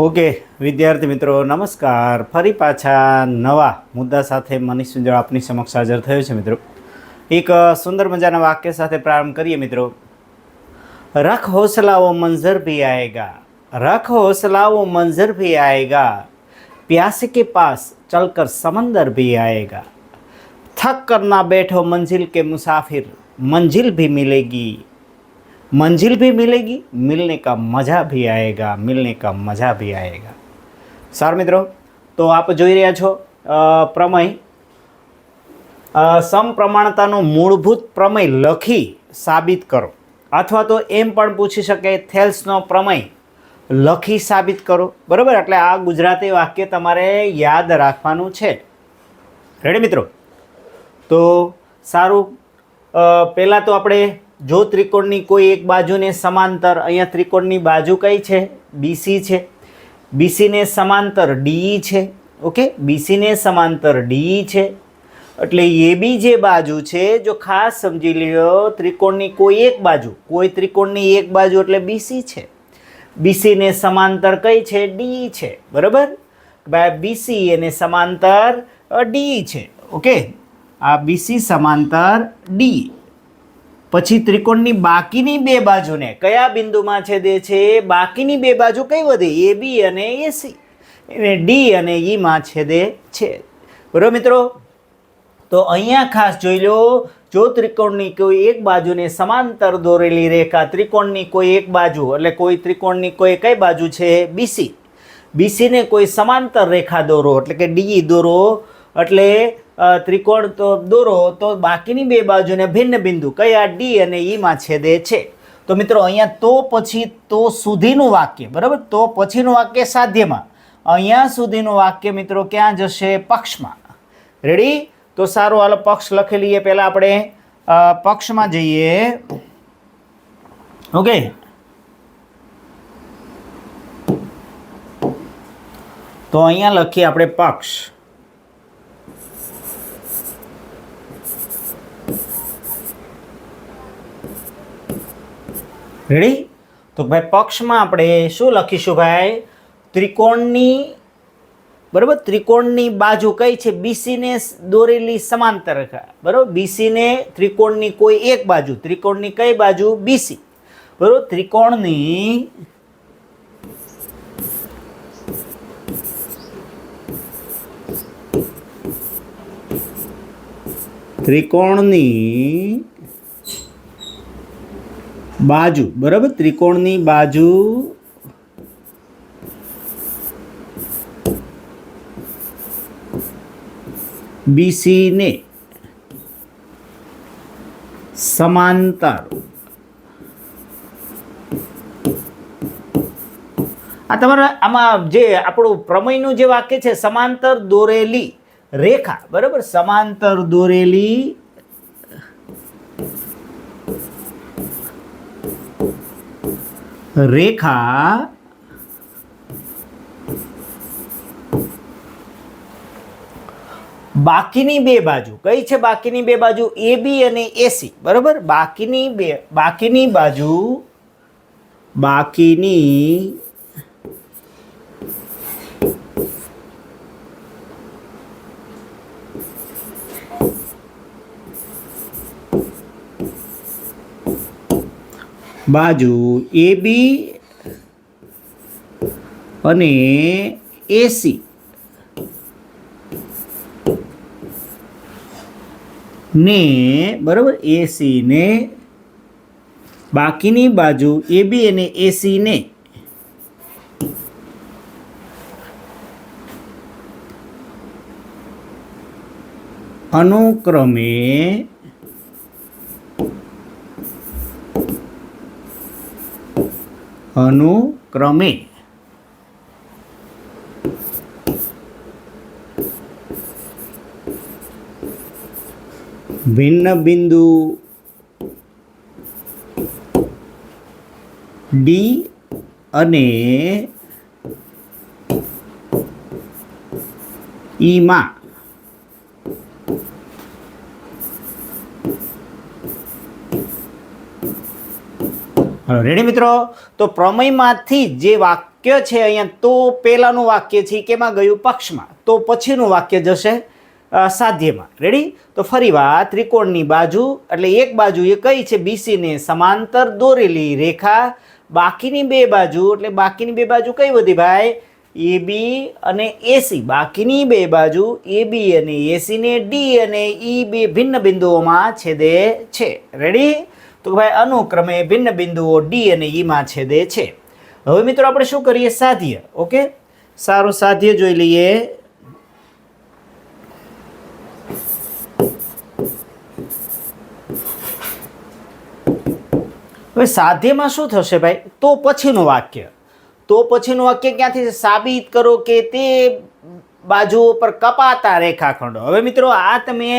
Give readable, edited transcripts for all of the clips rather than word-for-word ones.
Okay વિદ્યાર્થી મિત્રો નમસ્કાર, ફરી પાછા નવા મુદ્દા સાથે મનીષ સુંજળ આપની સમક્ષ હાજર થયો છે મિત્રો। એક સુંદર મજાના વાક્ય સાથે પ્રારંભ કરીએ મિત્રો। રખ હौसला मंजर भी आएगा, रख हौसला मंजर भी आएगा, प्यासे के पास चलकर समंदर भी आएगा, थक कर ना बैठो मंजिल के मुसाफिर, मंजिल भी मिलेगी, मंजिल भी मिलेगी, मिलने का मज़ा भी आएगा, मिलने का मज़ा भी आएगा। सार मित्रों, तो आप જોઈ રહ્યા છો પ્રમેય સમપ્રમાણતાનો મૂળભૂત પ્રમેય લખી સાબિત કરો, અથવા તો એમ પણ પૂછી શકે થેલ્સનો પ્રમેય લખી સાબિત કરો। બરાબર, એટલે આ ગુજરાતી વાક્ય તમારે યાદ રાખવાનું છે। રેડી મિત્રો? તો સારું, પહેલાં તો આપણે જો ત્રિકોણની કોઈ એક બાજુને સમાંતર, અહીંયા ત્રિકોણની બાજુ કઈ છે? બીસી છે। બીસીને સમાંતર ડીઈ છે। ઓકે, બીસીને સમાંતર ડીઈ છે, એટલે એ બી જે બાજુ છે, જો ખાસ સમજી લ્યો, ત્રિકોણની કોઈ એક બાજુ, કોઈ ત્રિકોણની એક બાજુ એટલે બીસી છે, બીસીને સમાંતર કઈ છે? ડી છે। બરાબર, બીસી એને સમાંતર ડી છે। ઓકે, આ બીસી સમાંતર ડી। પછી ત્રિકોણની બાકીની બે બાજુને કયા બિંદુમાં છેદે છે? બાકીની બે બાજુ કઈ વધે? એ બી અને એસી, એને ડી અને ઈમાં છેદે છે। બરાબર મિત્રો? તો અહીંયા ખાસ જોઈ લો, જો ત્રિકોણની કોઈ એક બાજુને સમાંતર દોરેલી રેખા, ત્રિકોણની કોઈ એક બાજુ એટલે કોઈ ત્રિકોણની કોઈ કઈ બાજુ છે? બીસી, બીસીને કોઈ સમાંતર રેખા દોરો એટલે કે ડી દોરો, એટલે ત્રિકોણ તો દોરો, તો બાકીની બે બાજુને ભિન્ન બિંદુ કયા? ડી અને ઈમાં છેદે છે। તો મિત્રો અહીંયા તો પછી તો સુધીનું વાક્ય, બરાબર, તો પછીનું વાક્ય સાધ્યમાં, અહીંયા સુધીનું વાક્ય મિત્રો ક્યાં જશે? પક્ષમાં। રેડી? તો સારું, હાલો પક્ષ લખી લઈએ। પહેલાં આપણે પક્ષમાં જઈએ। ઓકે, તો અહીંયા લખીએ આપણે પક્ષ। રેડી? તો ભાઈ પક્ષમાં આપણે શું લખીશું ભાઈ? ત્રિકોણની, બરાબર, ત્રિકોણની બાજુ કઈ છે? બીસીને દોરેલી સમાંતર રેખા, બરાબર, બીસીને ત્રિકોણની કોઈ એક બાજુ, ત્રિકોણની કઈ બાજુ? બીસી, બરાબર, ત્રિકોણની બાજુ, બરાબર, ત્રિકોણની બાજુ બીસીને સમાંતર, આ તમારા આમાં જે આપણું પ્રમેયનું જે વાક્ય છે, સમાંતર દોરેલી રેખા, બરાબર, સમાંતર દોરેલી રેખા બાકીની બે બાજુ કઈ છે? બાકીની બે બાજુ એ બી અને એસી, બરાબર, બાકીની બાજુ, બાકીની બાજુ એ બી અને એસી ને, બરાબર, એસી ને બાકીની બાજુ એ બી અને એસી ને અનુક્રમે ભિન્ન બિંદુ ડી અને ઈમાં હલો રેડી મિત્રો, તો પ્રમેયમાંથી જે વાક્ય છે અહીંયા, તો પહેલાનું વાક્ય છે કેમાં ગયું? પક્ષમાં. તો પછીનું વાક્ય જશે સાધ્યમાં. રેડી? તો ફરી વાર ત્રિકોણની બાજુ એટલે એક બાજુ એ કઈ છે? બીસીને સમાંતર દોરેલી રેખા. બાકીની બે બાજુ એટલે બાકીની બે બાજુ કઈ વધી ભાઈ? એ બી અને એસી. બાકીની બે બાજુ એ બી અને એસી ને ડી અને ઈ બે ભિન્ન બિંદુઓમાં છેદે છે. રેડી? તો ભાઈ અનુક્રમે ભિન્ન બિંદુઓ ડી અને ઈમાં છેદે છે. હવે મિત્રો આપણે શું કરીએ? સાધ્ય. ઓકે, સારું, સાધ્ય જોઈ લઈએ. હવે સાધ્યમાં શું થશે ભાઈ? તો પછીનું વાક્ય. તો પછીનું વાક્ય ક્યાંથી છે? સાબિત કરો કે તે બાજુઓ પર કપાતા રેખાખંડો. હવે મિત્રો આ તમે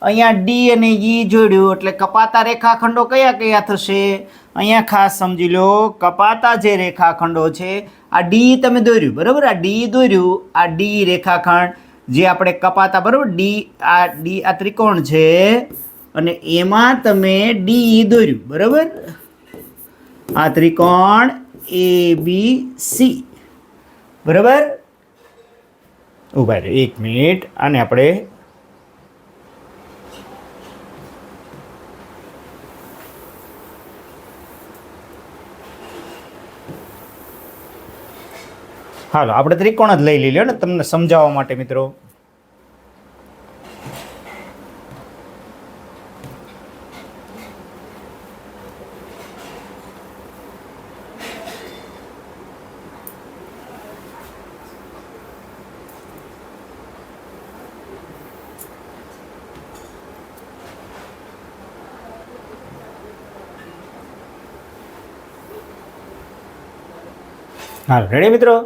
અહીંયા ડી અને ઈ જોડ્યું એટલે કપાતા રેખાખંડો કયા કયા થશે? અહીંયા ખાસ સમજી લો, કપાતા જે રેખાખંડો છે, આ ડી તમે દોર્યું, બરાબર? આ ડી દોર્યું, આ ડી રેખાખંડ જે આપણે કપાતા, બરાબર? ડી આ ત્રિકોણ છે અને એમાં તમે ડી દોર્યું, બરાબર? આ ત્રિકોણ એ બી સી, બરાબર? ઉભા રહો એક મિનિટ, આને આપણે હાલો આપણે ત્રિકોણ જ લઈ લીધો ને તમને સમજાવવા માટે મિત્રો. હાલો રેડી મિત્રો,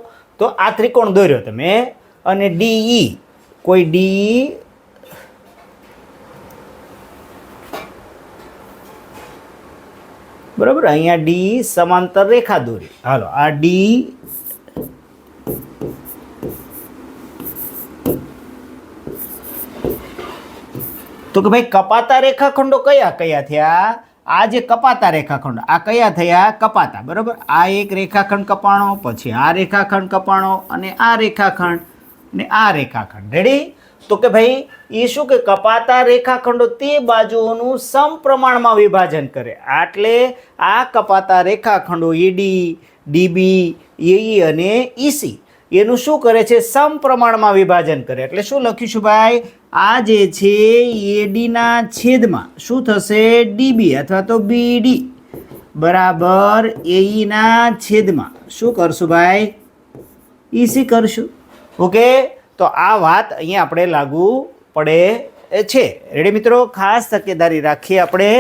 તો આ ત્રિકોણ દોર્યો તમે અને ડીઈ, કોઈ ડી બરાબર, અહીંયા ડી સમાંતર રેખા દોરી. હાલો આ ડી તો કે ભાઈ કપાતા રેખાખંડો કયા કયા થયા? આ જે કપાતા રેખાખંડ આ કયા થયા? કપાતા, બરાબર? આ એક રેખાખંડ કપાણો, પછી આ રેખાખંડ કપાણો અને આ રેખાખંડ ને આ રેખાખંડ. રેડી? તો કે ભાઈ એ શું કે કપાતા રેખાખંડો તે બાજુઓનું સમપ્રમાણમાં વિભાજન કરે. એટલે આ કપાતા રેખાખંડો એડી, ડીબી, એઈ અને ઈસી એનું શું કરે છે? સમપ્રમાણમાં વિભાજન કરે. એટલે શું લખીશું ભાઈ? આ જે છે એડીના છેદમાં શું થશે? ડીબી અથવા તો બીડી બરાબર એઈના છેદમાં શું કરશું ભાઈ? ઈસી કરશું. ઓકે, તો આ વાત અહીંયા આપણે લાગુ પડે છે. રેડી મિત્રો? ખાસ તકેદારી રાખીએ આપણે.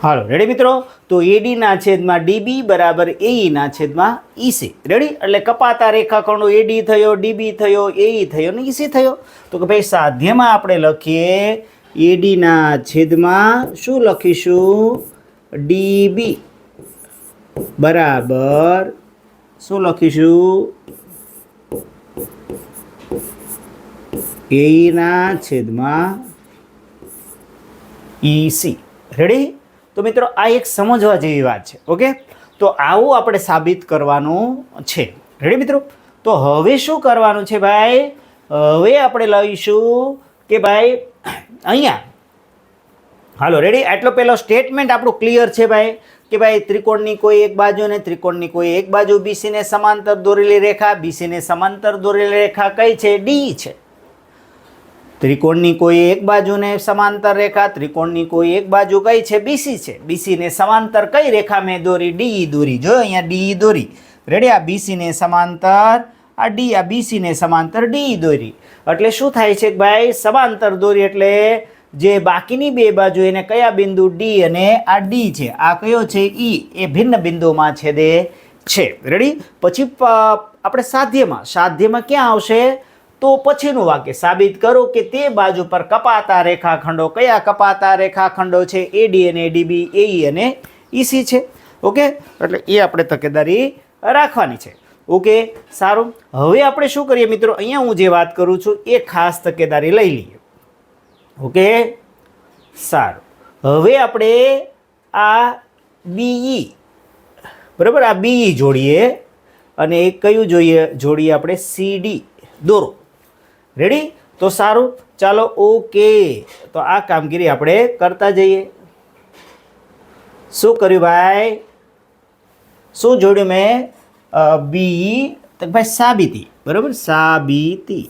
હાલો રેડી મિત્રો, તો એડીના છેદમાં ડીબી બરાબર એઈના છેદમાં ઈસી. રેડી? એટલે કપાતા રેખાખંડો એડી થયો, ડીબી થયો, એઈ થયો ને ઈસી થયો. તો કે ભાઈ સાધ્યમાં આપણે લખીએ એડીના છેદમાં શું લખીશું? ડીબી બરાબર શું લખીશું? એઈના છેદમાં ઈસી. રેડી? તો મિત્રો આ એક સમજવા જેવી વાત છે. ઓકે, તો આવું આપણે સાબિત કરવાનું છે. રેડી મિત્રો? તો હવે શું કરવાનું છે ભાઈ? હવે આપણે લઈશું કે ભાઈ અહીંયા હાલો રેડી, આટલો પહેલો સ્ટેટમેન્ટ આપણું ક્લિયર છે ભાઈ કે ભાઈ ત્રિકોણની કોઈ એક બાજુ અને ત્રિકોણની કોઈ એક બાજુ બીસીને સમાંતર દોરેલી રેખા, બીસીને સમાંતર દોરેલી રેખા કઈ છે? ડી છે. ત્રિકોણની કોઈ એક બાજુને સમાંતર રેખા, ત્રિકોણની કોઈ એક બાજુ કઈ છે? બીસી છે. બીસીને સમાંતર કઈ રેખા મેં દોરી? ડી દોરી. જો અહીંયા ડી દોરી. રેડી? આ બીસીને સમાંતર આ ડી, આ બીસીને સમાંતર ડી દોરી. એટલે શું થાય છે ભાઈ? સમાંતર દોરી એટલે જે બાકીની બે બાજુ એને કયા બિંદુ? ડી અને આ ડી છે. આ કયો છે? ઈ. એ ભિન્ન બિંદુમાં છેદે છે. રેડી? પછી આપણે સાધ્યમાં ક્યાં આવશે? તો પછીનું વાક્ય સાબિત કરો કે તે બાજુ પર કપાતા રેખાખંડો કયા કપાતા રેખાખંડો છે એડી અને એડીબી, એઈ અને ઈસી છે. ઓકે, એટલે એ આપણે તકેદારી રાખવાની છે. ઓકે, સારું. હવે આપણે શું કરીએ મિત્રો, અહીંયા હું જે વાત કરું છું એ ખાસ તકેદારી લઈ લઈએ. ઓકે, સારું. હવે આપણે આ બીઈ, બરાબર, આ બીઈ જોડીએ અને એક કયું જોડીએ આપણે સીડી દોરો. રેડી? તો સારું, ચાલો. ઓકે, તો આ કામગીરી આપણે કરતા જઈએ. શું કર્યું ભાઈ? શું જોડ્યું મેં? બી, તો ભાઈ સાબિતી, બરાબર, સાબિતી,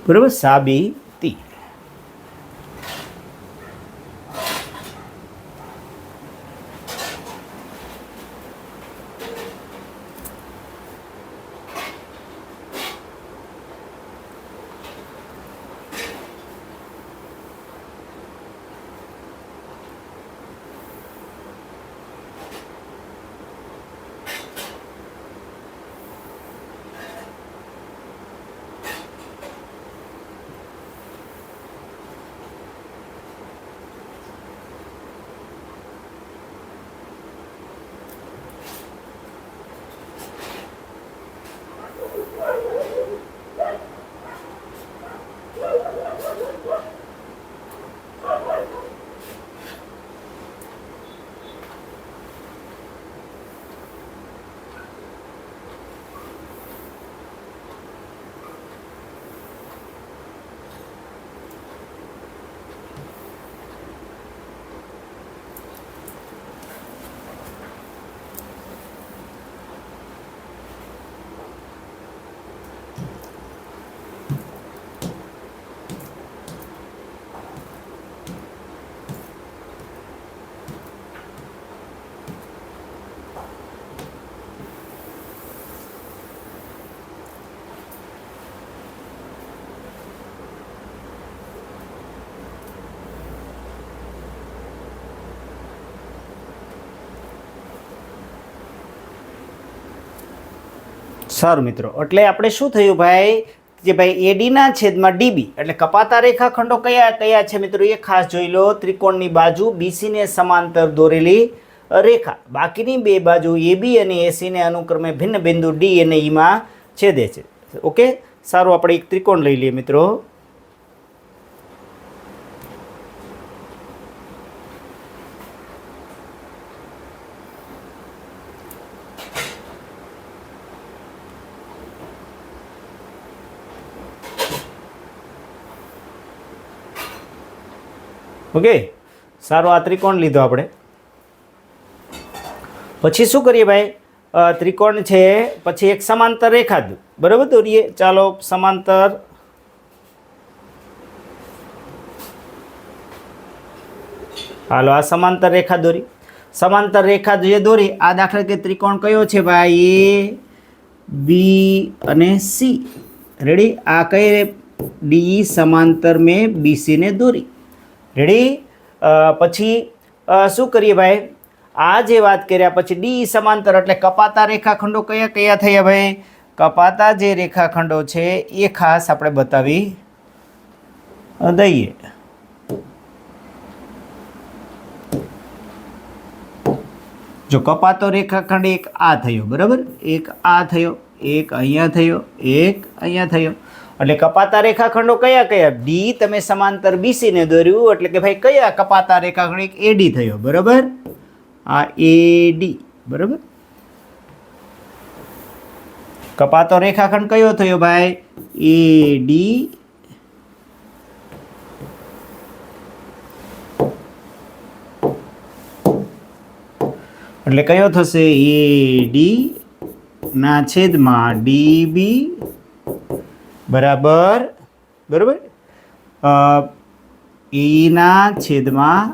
બરાબર, સાબિતી. સારું મિત્રો, એટલે આપણે શું થયું ભાઈ, જે ભાઈ એડીના છેદમાં ડીબી એટલે કપાતા રેખાખંડો કયા કયા છે મિત્રો, એ ખાસ જોઈ લો. ત્રિકોણની બાજુ બીસીને સમાંતર દોરેલી રેખા, બાકીની બે બાજુ એબી અને એસીને અનુક્રમે ભિન્ન બિંદુ ડી અને ઈમાં છેદે છે. ઓકે, સારું. આપણે એક ત્રિકોણ લઈ લઈએ મિત્રો. ઓકે, સારું. આ ત્રિકોણ લીધો આપણે. પછી શું કરીએ ભાઈ, ત્રિકોણ છે પછી એક સમાંતર રેખા બરાબર દોરીએ. ચાલો, સમાંતર, હાલો આ સમાંતર રેખા દોરી. સમાંતર રેખા જે દોરી, આ દાખલા કે ત્રિકોણ કયો છે ભાઈ? એ, બી અને સી. રેડી? આ કઈ ડી સમાંતર મેં બીસી ને દોરી. રેડી? પછી શું કરીએ ભાઈ, આ જે વાત કર્યા પછી ડી સમાંતર એટલે કપાતા રેખાખંડો કયા કયા થયા ભાઈ? કપાતા જે રેખાખંડો છે એ ખાસ આપણે બતાવી દઈએ. જો કપાતો રેખાખંડ એક આ થયો, બરાબર, એક આ થયો, એક અહીંયા થયો, એક અહીંયા થયો. એટલે કપાતા રેખાખંડો કયા કયા? ડી તમે સમાંતર બીસી ને દોર્યું એટલે કે ભાઈ કયા કપાતા રેખાખંડ? એક એડી થયો, બરાબર, આ એડી, બરાબર. કપાતો રેખાખંડ કયો થયો ભાઈ? એડી. એટલે કયો થશે? એડી ના છેદમાં ડીબી બરાબર, બરાબર, ઈના છેદમાં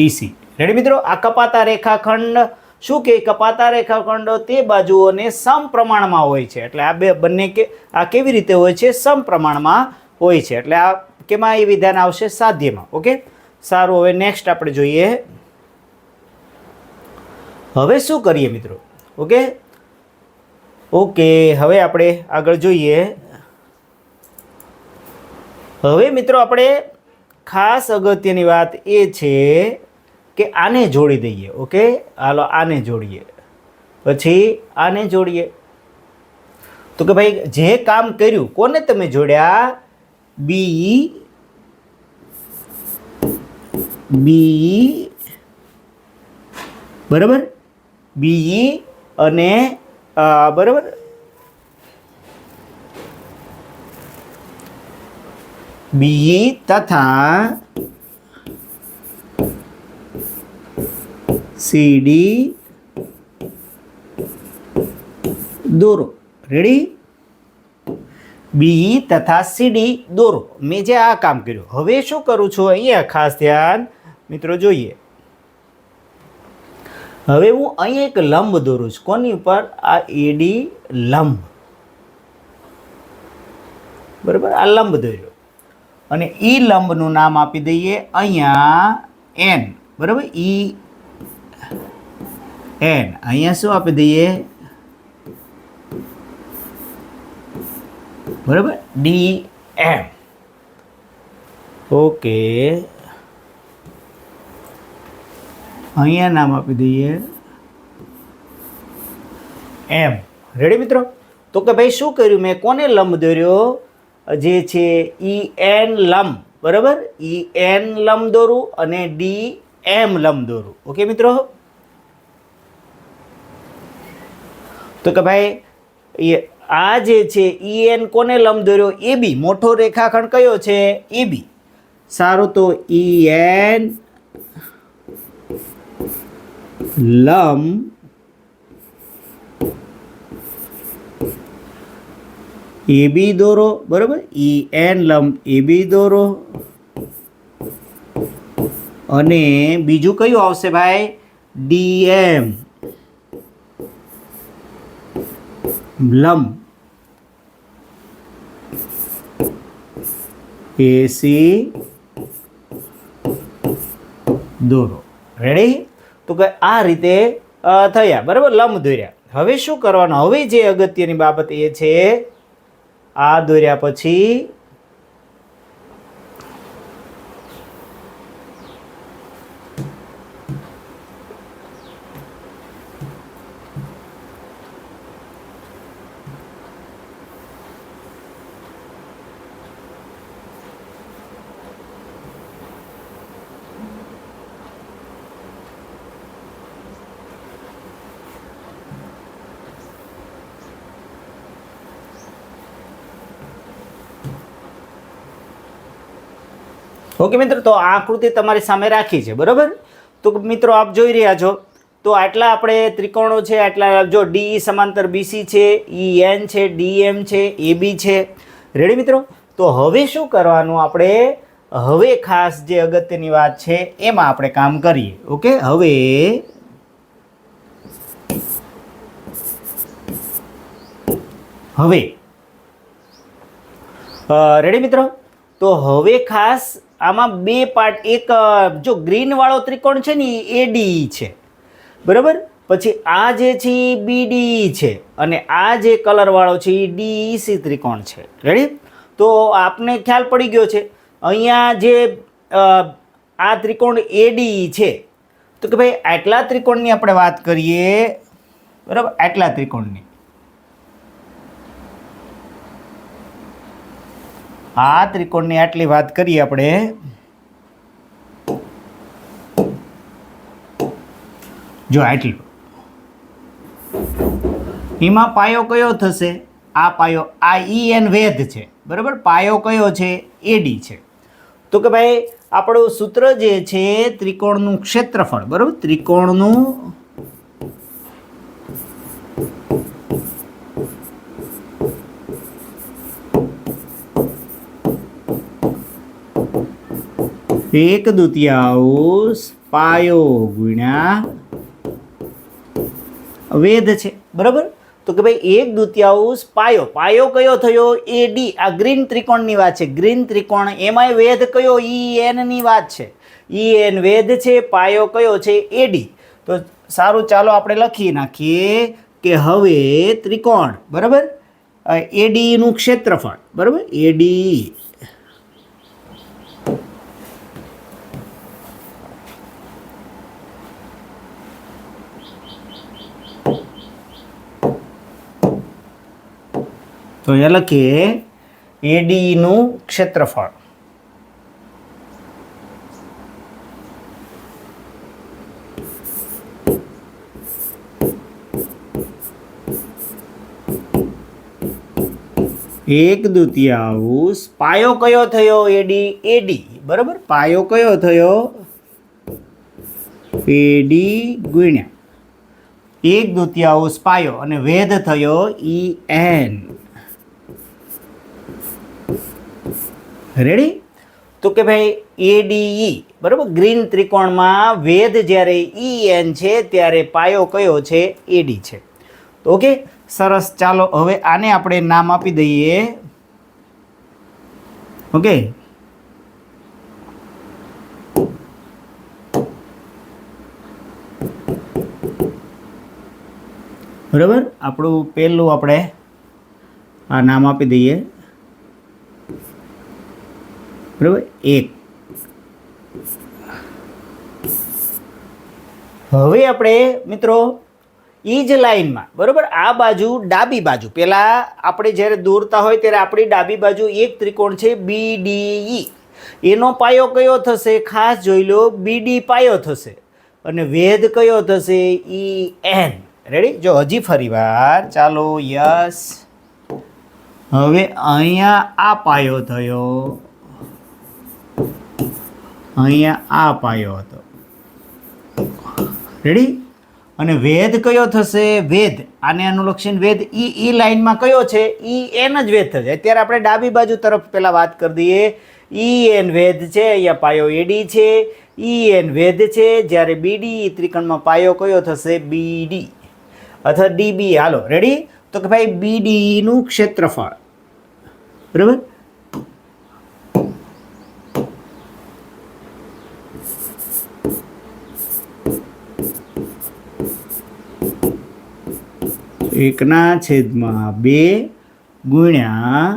ઈસી. રેડી મિત્રો? આ કપાતા રેખાખંડ શું કે કપાતા રેખાખંડો તે બાજુઓને સમપ્રમાણમાં હોય છે. એટલે આ બે બંને કે આ કેવી રીતે હોય છે? સમપ્રમાણમાં હોય છે. એટલે આ કેમાં એ વિધાન આવશે? સાધ્યમાં. ઓકે, સારું, હવે નેક્સ્ટ આપણે જોઈએ. હવે શું કરીએ મિત્રો? ઓકે, હવે આપણે આગળ જોઈએ. હવે મિત્રો આપણે ખાસ અગત્યની વાત એ છે કે આને જોડી દઈએ. ઓકે, હાલો આને જોડીએ, પછી આને જોડીએ. તો કે ભાઈ જે કામ કર્યું કોને તમે જોડ્યા? બી બરાબર, બી અને બરાબર બી તથા સીડી દોરો. રેડી? બી તથા સીડી દોરો. મેં જે આ કામ કર્યું, હવે શું કરું છું અહીંયા ખાસ ધ્યાન મિત્રો જોઈએ. હવે હું અહીંયા એક લંબ દોરું છું. કોની ઉપર? આ એડી લંબ. બરાબર, આ લંબ દોર્યો અને ઈ લંબનું નામ આપી દઈએ અહીંયા એન. બરાબર, ઈ એન અહીંયા શું આપી દઈએ? બરાબર, ડી એમ. ઓકે, અહીંયા નામ આપી દઈએ એમ. રેડી મિત્રો? તો કે ભાઈ શું કર્યું મેં? કોને લંબ દોર્યો? જે છે ઈ એન લંબ. બરાબર, ઈ એન લંબ દોરું અને ડી એમ લંબ દોરું. ઓકે મિત્રો? તો કે ભાઈ આ જે છે ઈ એન કોને લંબ દોર્યો? એ બી. મોટો રેખાખંડ કયો છે? એ બી. સારું, તો ઈ એન લંબ એ બી દોરો. બરાબર, ઈ એન લંબ એ બી દોરો. અને બીજું કયું આવશે ભાઈ? ડીએમ લંબ એસી દોરો. રેડી? તો કે આ રીતે થયા. બરાબર, લંબ દોર્યા. હવે શું કરવાનું? હવે જે અગત્યની બાબત એ છે આ દોર્યા પછી ઓકે મિત્રો, તો આ આકૃતિ તમારી સામે રાખી છે. બરાબર, તો મિત્રો આપ જોઈ રહ્યા છો. તો આટલા આપણે ત્રિકોણો છે, આટલા જો ડી સમાંતર બીસી છે, ઈ એન છે, ડીએમ છે, એ બી છે. રેડી મિત્રો? તો હવે શું કરવાનું આપણે? હવે ખાસ જે અગત્યની વાત છે એમાં આપણે કામ કરીએ. ઓકે, હવે રેડી મિત્રો? તો હવે ખાસ આમાં બે પાર્ટ. એક જો ગ્રીન વાળો ત્રિકોણ છે ને એ ડી છે. બરાબર, પછી આ જે છે એ બીડી છે અને આ જે કલર વાળો છે એ ડીસી ત્રિકોણ છે. રેડી? તો આપને ખ્યાલ પડી ગયો છે. અહીંયા જે આ ત્રિકોણ એડી છે, તો કે ભાઈ આટલા ત્રિકોણની આપણે વાત કરીએ. બરાબર, આટલા ત્રિકોણની. આ ત્રિકોણની આટલી વાત કરીએ આપણે. જો આટલું. એમાં પાયો કયો થશે? આ પાયો, આ ઈ એન વેધ છે. બરાબર, પાયો કયો છે? એડી છે. તો કે ભાઈ આપણું સૂત્ર જે છે ત્રિકોણનું ક્ષેત્રફળ. બરાબર, ત્રિકોણનું એક દુતિયાંશ પાયો ગુણ્યા વેધ છે. બરાબર, તો કે ભાઈ એક દુતિયાંશ પાયો. પાયો કયો થયો? એ ડી. આ ગ્રીન ત્રિકોણની વાત છે. ગ્રીન ત્રિકોણ, એમાંય વેધ કયો? ઈ એન ની વાત છે. ઈ એન વેધ છે, પાયો કયો છે? એડી. તો સારું, ચાલો આપણે લખી નાખીએ કે હવે ત્રિકોણ, બરાબર, એડીનું ક્ષેત્રફળ, બરાબર, એડી તો એ લખીએ એડીનું ક્ષેત્રફળ. એક દૂતિયાંશ પાયો કયો થયો? એડી. એડી, બરાબર, પાયો કયો થયો? એડી ગુણ્યા એક દૂતિયાંશ પાયો અને વેધ થયો ઈ એન. રેડી? તો કે ભાઈ એડીઈ, બરાબર, ગ્રીન ત્રિકોણમાં વેધ જ્યારે ઈ એન છે ત્યારે પાયો કયો છે? એડી છે. ઓકે, સરસ. ચાલો હવે આને આપણે નામ આપી દઈએ. ઓકે, બરાબર, આપણું પહેલું આપણે આ નામ આપી દઈએ, બરાબર, એક. હવે આપણે મિત્રો એ જ લાઈનમાં, બરાબર, આ બાજુ ડાબી બાજુ, પહેલાં આપણે જ્યારે દોરતા હોય ત્યારે આપણી ડાબી બાજુ એક ત્રિકોણ છે BDE, એનો પાયો કયો થશે? ખાસ જોઈ લો, BD પાયો થશે અને વેધ કયો થશે? EN. રેડી? જો હજી ફરી વાર, ચાલો, યસ. હવે અહીંયા આ પાયો થયો, અહીંયા આ પાયો હતો. રેડી? અને વેધ કયો થશે? વેધ, આને અનુલક્ષીને વેધ ઈ લાઈનમાં કયો છે? ઈ એન જ વેધ થશે. અત્યારે આપણે ડાબી બાજુ તરફ પહેલા વાત કરી દઈએ. ઈ એન વેધ છે, અહીંયા પાયો એડી છે, ઈ એન વેધ છે, જ્યારે બીડી ત્રિકોણમાં પાયો કયો થશે? બીડી અથવા ડીબી. હાલો, રેડી? તો કે ભાઈ BDE નું ક્ષેત્રફળ, બરાબર, એકના છેદમાં 2 ગુણ્યા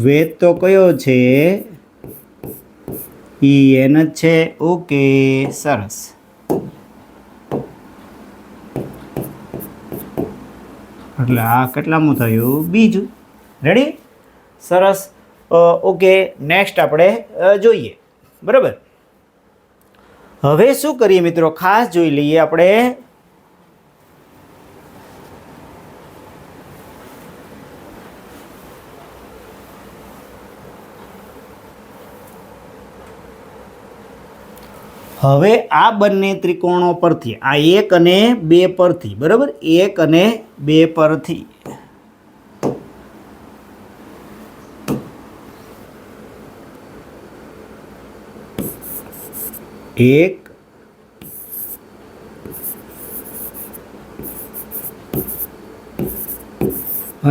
વેધ તો કયો છે? ઈ એન જ છે. ઓકે, સરસ. એટલે આ કેટલામું થયું? બીજું. રેડી? સરસ. ઓકે, નેક્સ્ટ આપણે જોઈએ, બરાબર. હવે શું કરીએ મિત્રો? ખાસ જોઈ લઈએ આપણે. હવે આ બંને ત્રિકોણો પરથી, આ 1 અને 2 પરથી, બરાબર, 1 અને 2 પરથી એક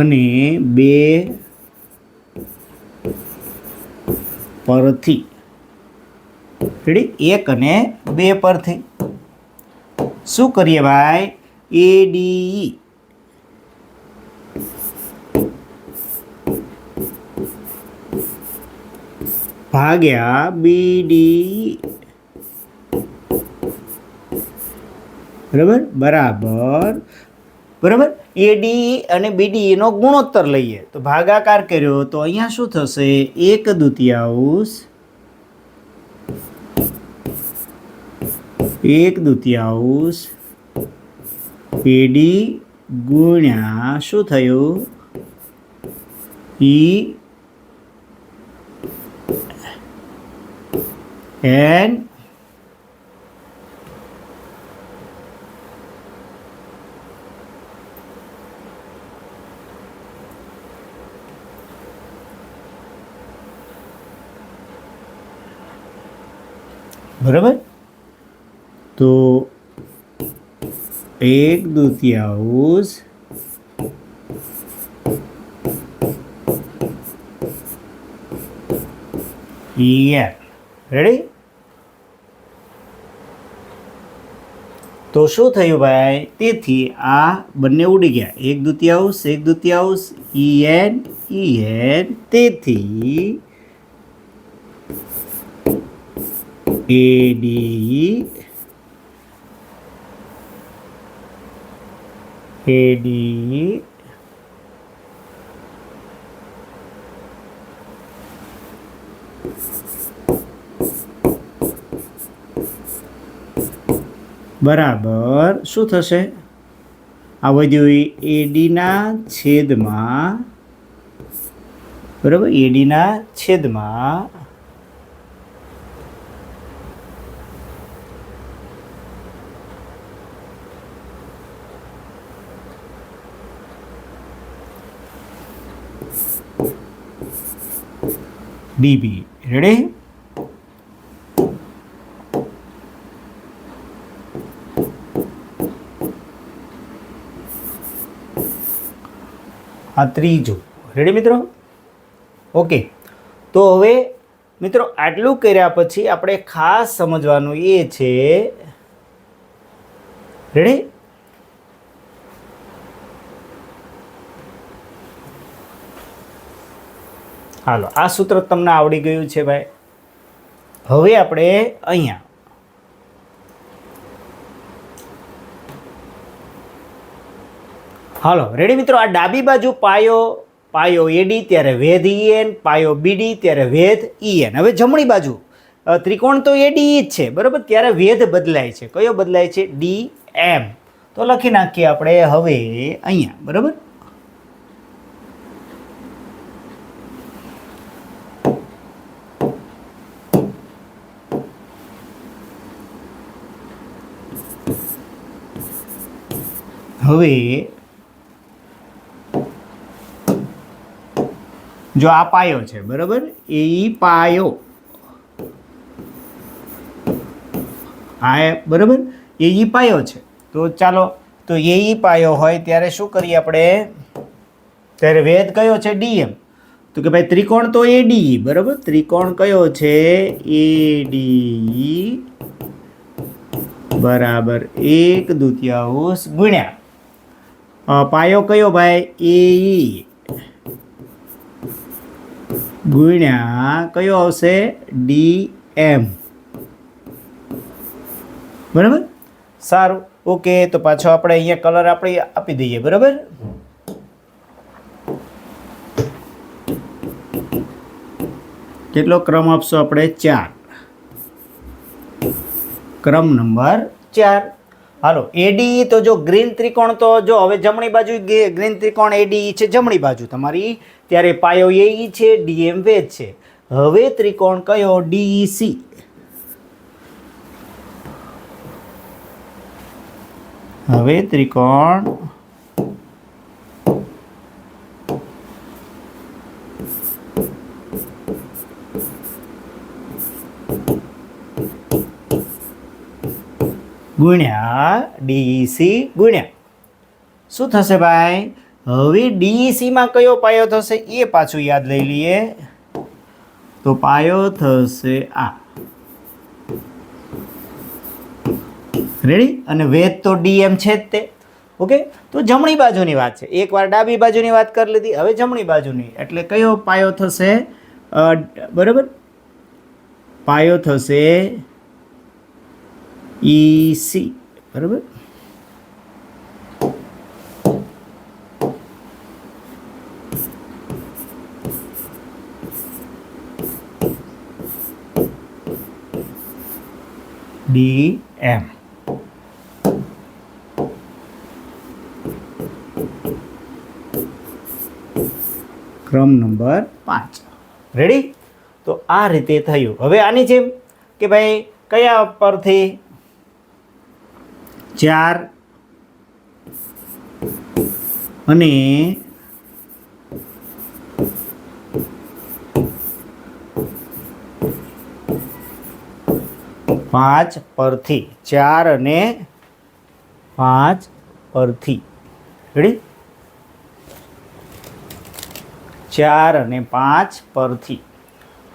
અને 2 પરથી. રેડી? 1 અને 2 પરથી શું કરીએ ભાઈ? ADE ભાગ્યા BDE, બરાબર, બરાબર. ADE અને BDE નો ગુણોત્તર લઈએ તો ભાગાકાર કર્યો તો અહીંયા શું થશે? 1/2 AD ગુણ્યા શું થયું? EN બરાબર. તો 1/2 EN. રેડી? તો શું થયું ભાઈ? તેથી આ બંને ઉડી ગયા. 1/2 EN EN. તેથી AD બરાબર શું થશે? આ વધ્યું ADના છેદમાં, બરાબર, ADના છેદમાં DB. રેડી? આ ત્રીજું. રેડી મિત્રો? ઓકે. તો હવે મિત્રો આટલું કર્યા પછી આપણે ખાસ સમજવાનું એ છે, રેડી, હાલો આ સૂત્ર તમને આવડી ગયું છે ભાઈ. હવે આપણે અહીંયા હાલો રેડી મિત્રો, આ ડાબી બાજુ પાયો AD ત્યારે વેધ EN, પાયો BD ત્યારે વેધ EN. હવે જમણી બાજુ ત્રિકોણ તો ADE જ છે, બરાબર, ત્યારે વેધ બદલાય છે. કયો બદલાય છે? DM. તો લખી નાખીએ આપણે હવે અહીંયા, બરાબર. હવે જો આ પાયો છે, બરાબર, એ પાયો આ, બરાબર, એ પાયો છે. તો ચાલો, તો એ પાયો હોય ત્યારે શું કરીએ આપણે? ત્યારે વેધ કયો છે? DM. તો કે ભાઈ ત્રિકોણ તો ADE, બરાબર, ત્રિકોણ કયો છે? ADE બરાબર 1/2 ગુણ્યા પાયો કયો ભાઈ? AE ગુણ્યા કયો આવશે? DM. બરાબર, સારું, ઓકે. તો પાછો આપણે અહીંયા કલર આપણે આપી દઈએ, બરાબર. કેટલો ક્રમ આપશો આપણે? 4. ક્રમ નંબર 4. હાલો ADE તો જો ગ્રીન ત્રિકોણ, તો જો હવે જમણી બાજુ ગ્રીન ત્રિકોણ ADE છે, જમણી બાજુ તમારી, ત્યારે પાયો AE છે, DM વેધ છે. હવે ત્રિકોણ કયો? DEC. હવે ત્રિકોણ ગુણ્યા DEC ગુણ્યા શું થશે ભાઈ? હવે DEC માં કયો પાયો થશે એ પાછું યાદ લઈ લઈએ. તો પાયો થશે આ, રેડી? અને વેધ તો DM છે જ તે. ઓકે, તો જમણી બાજુની વાત છે. એકવાર ડાબી બાજુની વાત કરી લીધી, હવે જમણી બાજુની. એટલે કયો પાયો થશે? બરાબર, પાયો થશે EC, બરાબર. DM. ક્રમ નંબર 5. રેડી? તો આ રીતે થયું. હવે આની જેમ કે ભાઈ કયા પરથી? 4 અને 5 પરથી, 4 અને 5 પરથી. રેડી? 4 અને 5 પરથી.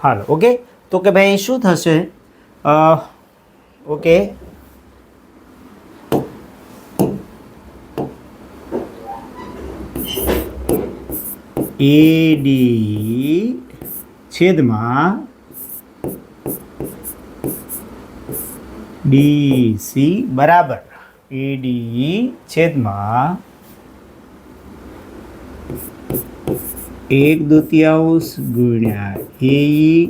હાલો, ઓકે. તો કે ભાઈ શું થશે? ઓકે, એડી છેદમાં ડીસી બરાબર એડી છેદમાં 1/2 ગુણ્યા એઈ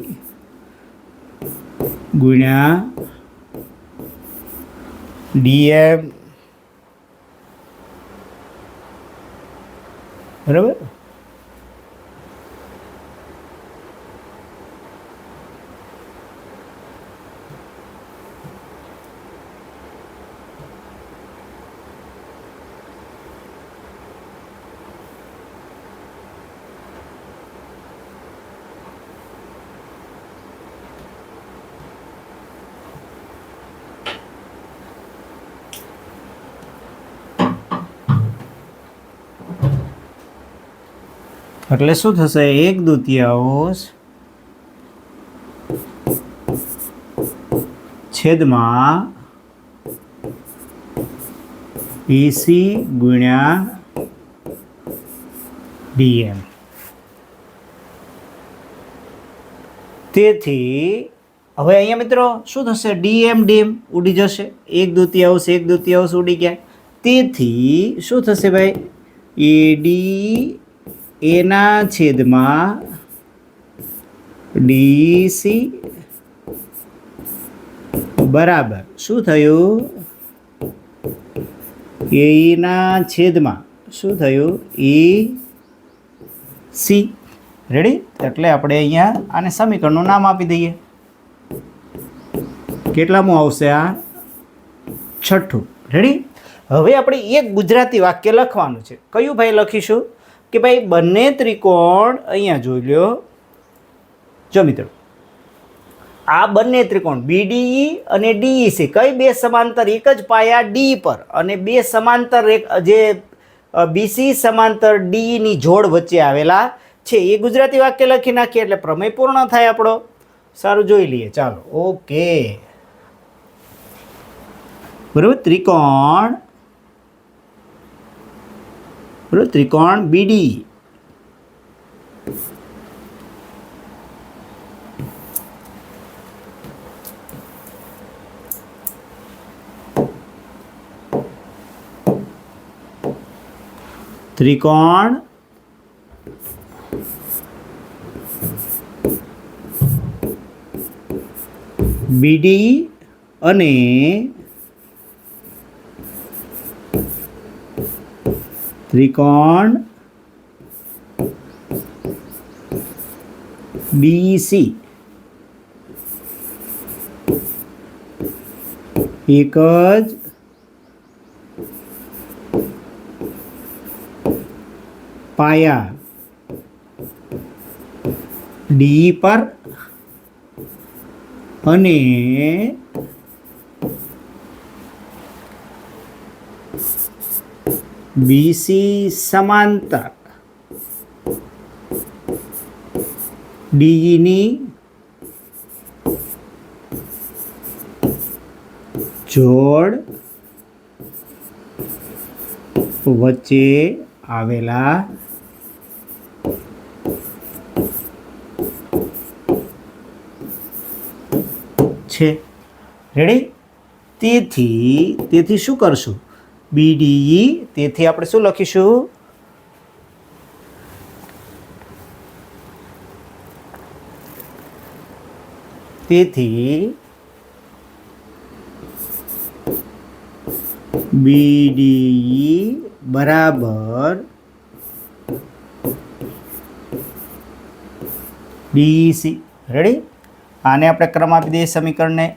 ગુણ્યા ડીએમ બરાબર. એટલે શું થશે? 1/2 છેદમાં એસી ગુણ્યા ડીએમ. તેથી હવે અહીંયા મિત્રો શું થશે? ડીએમ ડીએમ ઉડી જશે, 1/2 ઉડી ગયા. તેથી શું થશે ભાઈ? એડી એના છેદમાં ડીસી બરાબર શું થયું? એના છેદમાં શું થયું? A C. રેડી? એટલે આપણે અહીંયા આને સમીકરણનું નામ આપી દઈએ. કેટલામું આવશે આ? 6થું. રેડી? હવે આપણે એક ગુજરાતી વાક્ય લખવાનું છે. કયું ભાઈ લખીશું? કે ભાઈ બંને ત્રિકોણ અહીંયા જોઈ લો. જો મિત્રો, આ બંને ત્રિકોણ બીડીઈ અને ડીઈસી કઈ બે સમાંતર એક જ પાયા ડી પર અને બે સમાંતર જે બીસી સમાંતર ડી ની જોડ વચ્ચે આવેલા છે. એ ગુજરાતી વાક્ય લખી નાખીએ એટલે પ્રમેય પૂર્ણ થાય આપણો. સારું, જોઈ લઈએ. ચાલો, ઓકે, બરાબર. ત્રિકોણ બીડી બીડી અને ત્રિકોણ બીસી એક જ પાયા ડી પર અને બીસી સમાંતર ડીની જોડ વચ્ચે આવેલા છે. રેડી? તેથી શું કરશું? બીડીઈ. તેથી આપણે શું લખીશું? તેથી બીડીઈ બરાબર ડીસી. રેડી? આને આપણે ક્રમ આપી દઈએ સમીકરણને.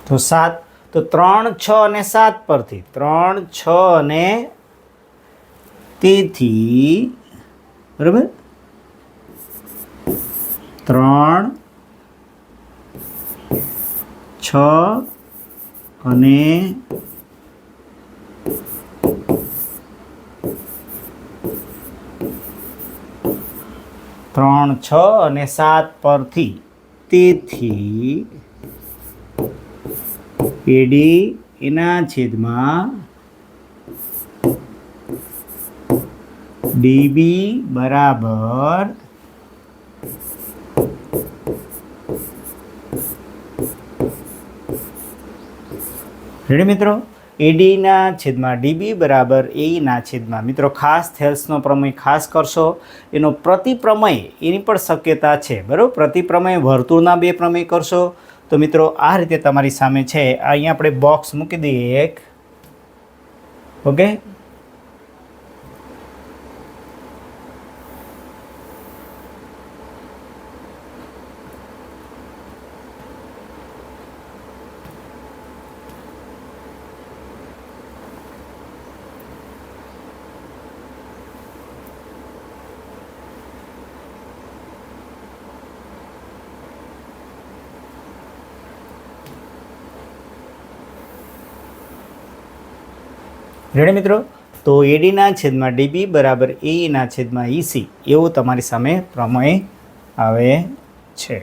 તો 7, તો 3, 6 અને 7 પરથી 3, 6 અને તેથી બરાબર 3, 6 અને 3, 6 અને 7 પરથી તેથી એડી એના છેદમાં ડીબી બરાબર રેડી મિત્રો, એડીના છેદમાં ડીબી બરાબર એના છેદમાં મિત્રો ખાસ થેલ્સનો પ્રમેય ખાસ કરશો. એનો પ્રતિપ્રમેય એની પણ શક્યતા છે બરાબર. પ્રતિપ્રમેય વર્તુળના 2 પ્રમેય કરશો તો મિત્રો આ રીતે તમારી સામે છે. અહીંયા આપણે બોક્સ મૂકી દઈએ એક. ઓકે, રેડી મિત્રો. તો એડીના છેદમાં ડીબી બરાબર એના છેદમાં ઈસી એવું તમારી સામે પ્રમેય આવે છે.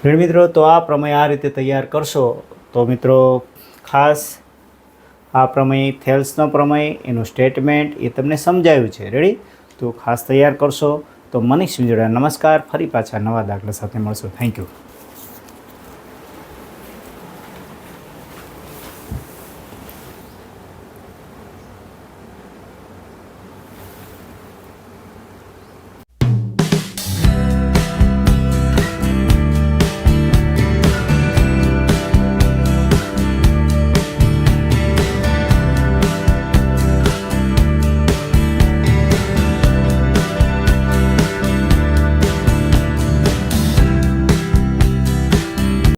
રેડી મિત્રો, તો આ પ્રમેય આ રીતે તૈયાર કરશો તો મિત્રો ખાસ આ પ્રમેય થેલ્સનો પ્રમેય એનું સ્ટેટમેન્ટ એ તમને સમજાયું છે. રેડી, તો ખાસ તૈયાર કરશો. તો મનીષ વિંજોડા નમસ્કાર. ફરી પાછા નવા દાખલા સાથે મળશું. Thank you.